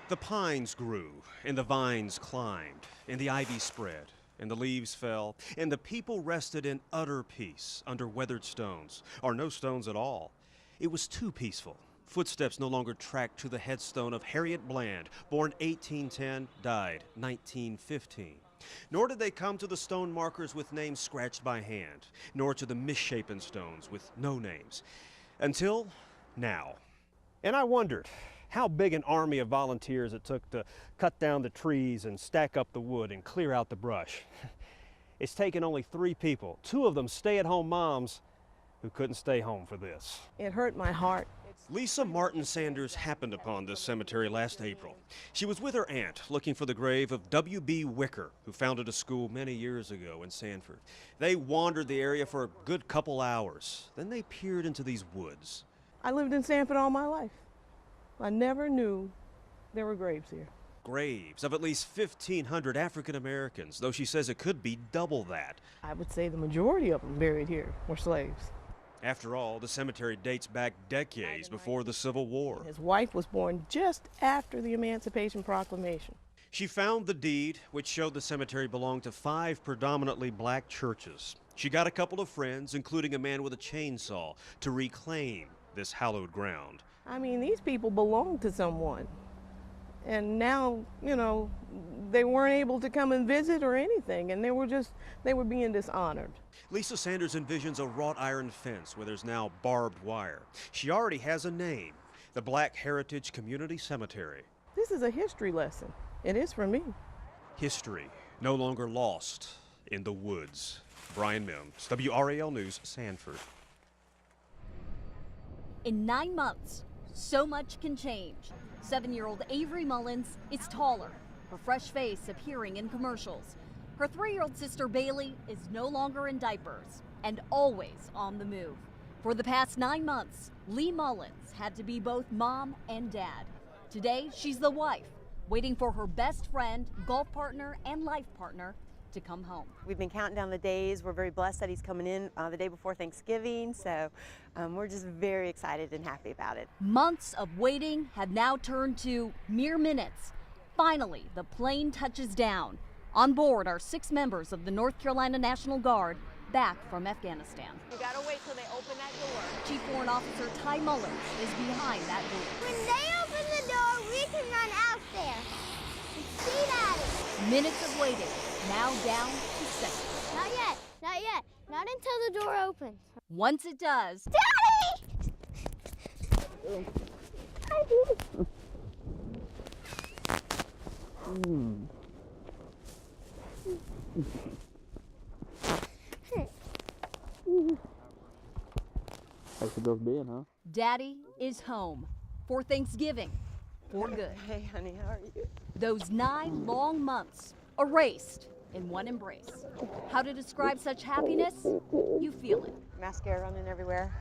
The pines grew, and the vines climbed, and the ivy spread, and the leaves fell, and the people rested in utter peace under weathered stones, or no stones at all. It was too peaceful. Footsteps no longer tracked to the headstone of Harriet Bland, born 1810, died 1915. Nor did they come to the stone markers with names scratched by hand, nor to the misshapen stones with no names. Until now. And I wondered how big an army of volunteers it took to cut down the trees and stack up the wood and clear out the brush. It's taken only 3 people, 2 of them stay-at-home moms who couldn't stay home for this. It hurt my heart. Lisa Martin Sanders happened upon this cemetery last April. She was with her aunt looking for the grave of W.B. Wicker, who founded a school many years ago in Sanford. They wandered the area for a good couple hours. Then they peered into these woods. I lived in Sanford all my life. I never knew there were graves here. Graves of at least 1,500 African Americans, though she says it could be double that. I would say the majority of them buried here were slaves. After all, the cemetery dates back decades before the Civil War. His wife was born just after the Emancipation Proclamation. She found the deed, which showed the cemetery belonged to 5 predominantly black churches. She got a couple of friends, including a man with a chainsaw, to reclaim this hallowed ground. I mean, these people belonged to someone. And now, you know, they weren't able to come and visit or anything, and they were being dishonored. Lisa Sanders envisions a wrought iron fence where there's now barbed wire. She already has a name, the Black Heritage Community Cemetery. This is a history lesson. It is for me. History no longer lost in the woods. Brian Mims, WRAL News, Sanford. In 9 months, so much can change. 7-year-old Avery Mullins is taller, her fresh face appearing in commercials. Her 3-year-old sister Bailey is no longer in diapers and always on the move. For the past 9 months, Lee Mullins had to be both mom and dad. Today, she's the wife, waiting for her best friend, golf partner, and life partner to come home. We've been counting down the days. We're very blessed that he's coming in the day before Thanksgiving, so we're just very excited and happy about it. Months of waiting have now turned to mere minutes. Finally, the plane touches down. On board are 6 members of the North Carolina National Guard back from Afghanistan. You gotta wait till they open that door. Chief Warrant Officer Ty Mullins is behind that door. When they open the door, we can run out there and see Daddy. Minutes of waiting, now down to seconds. Not yet, not yet. Not until the door opens. Once it does, Daddy! Thanks for those being, huh? Daddy is home for Thanksgiving, for good. Hey, honey, how are you? Those 9 long months erased in one embrace. How to describe such happiness? You feel it. Mascara running everywhere.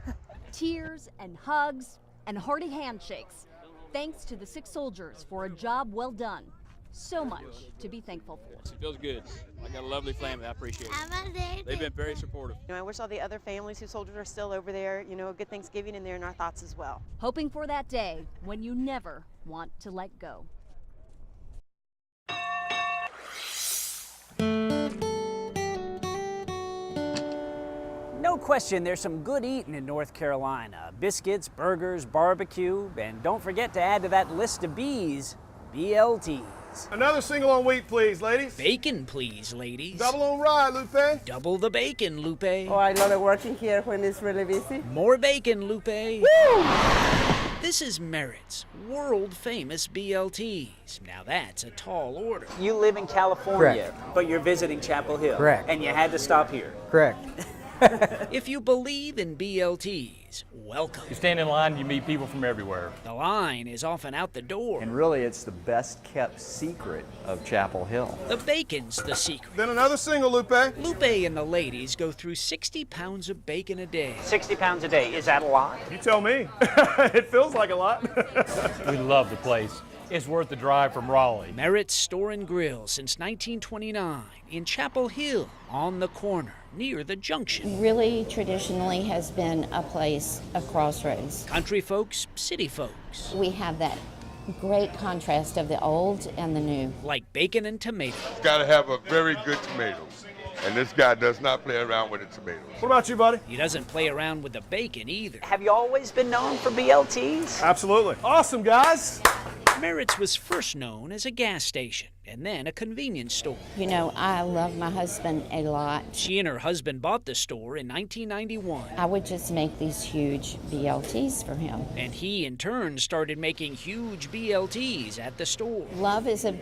Tears and hugs and hearty handshakes. Thanks to the 6 soldiers for a job well done. So much to be thankful for. It feels good. I got a lovely family. I appreciate it. They've been very supportive. You know, I wish all the other families whose soldiers are still over there, you know, a good Thanksgiving, and they're in our thoughts as well. Hoping for that day when you never want to let go. No question, there's some good eating in North Carolina. Biscuits, burgers, barbecue, and don't forget to add to that list of B's, BLTs. Another single on wheat, please, ladies. Bacon, please, ladies. Double on rye, Lupe. Double the bacon, Lupe. Oh, I love it working here when it's really busy. More bacon, Lupe. Woo! This is Merritt's world-famous BLTs. Now that's a tall order. You live in California, Correct. but you're visiting Chapel Hill. Correct. And you had to stop here. Correct. If you believe in BLTs, welcome. You stand in line, you meet people from everywhere. The line is often out the door. And really, it's the best kept secret of Chapel Hill. The bacon's the secret. Then another single, Lupe. Lupe and the ladies go through 60 pounds of bacon a day. 60 pounds a day, is that a lot? You tell me. It feels like a lot. We love the place. It's worth the drive from Raleigh. Merritt's Store and Grill since 1929 in Chapel Hill on the corner near the junction. Really traditionally has been a place of crossroads. Country folks, city folks. We have that great contrast of the old and the new. Like bacon and tomatoes. It's got to have a very good tomatoes. And this guy does not play around with the tomatoes. What about you, buddy? He doesn't play around with the bacon either. Have you always been known for BLTs? Absolutely. Awesome, guys. Merritt's was first known as a gas station and then a convenience store. You know, I love my husband a lot. She and her husband bought the store in 1991. I would just make these huge BLTs for him. And he, in turn, started making huge BLTs at the store. Love is a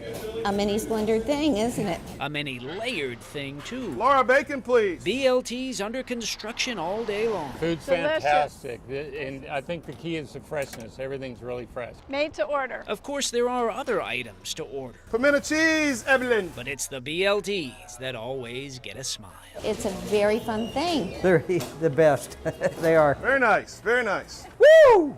many splendored thing, isn't it? A many layered thing, too. Laura, bacon, please. BLTs under construction all day long. Food's fantastic, and I think the key is the freshness. Everything's really fresh. Made to order. Of course, there are other items to order. Pimento cheese, Evelyn. But it's the BLTs that always get a smile. It's a very fun thing. They're the best. They are. Very nice, very nice. Woo!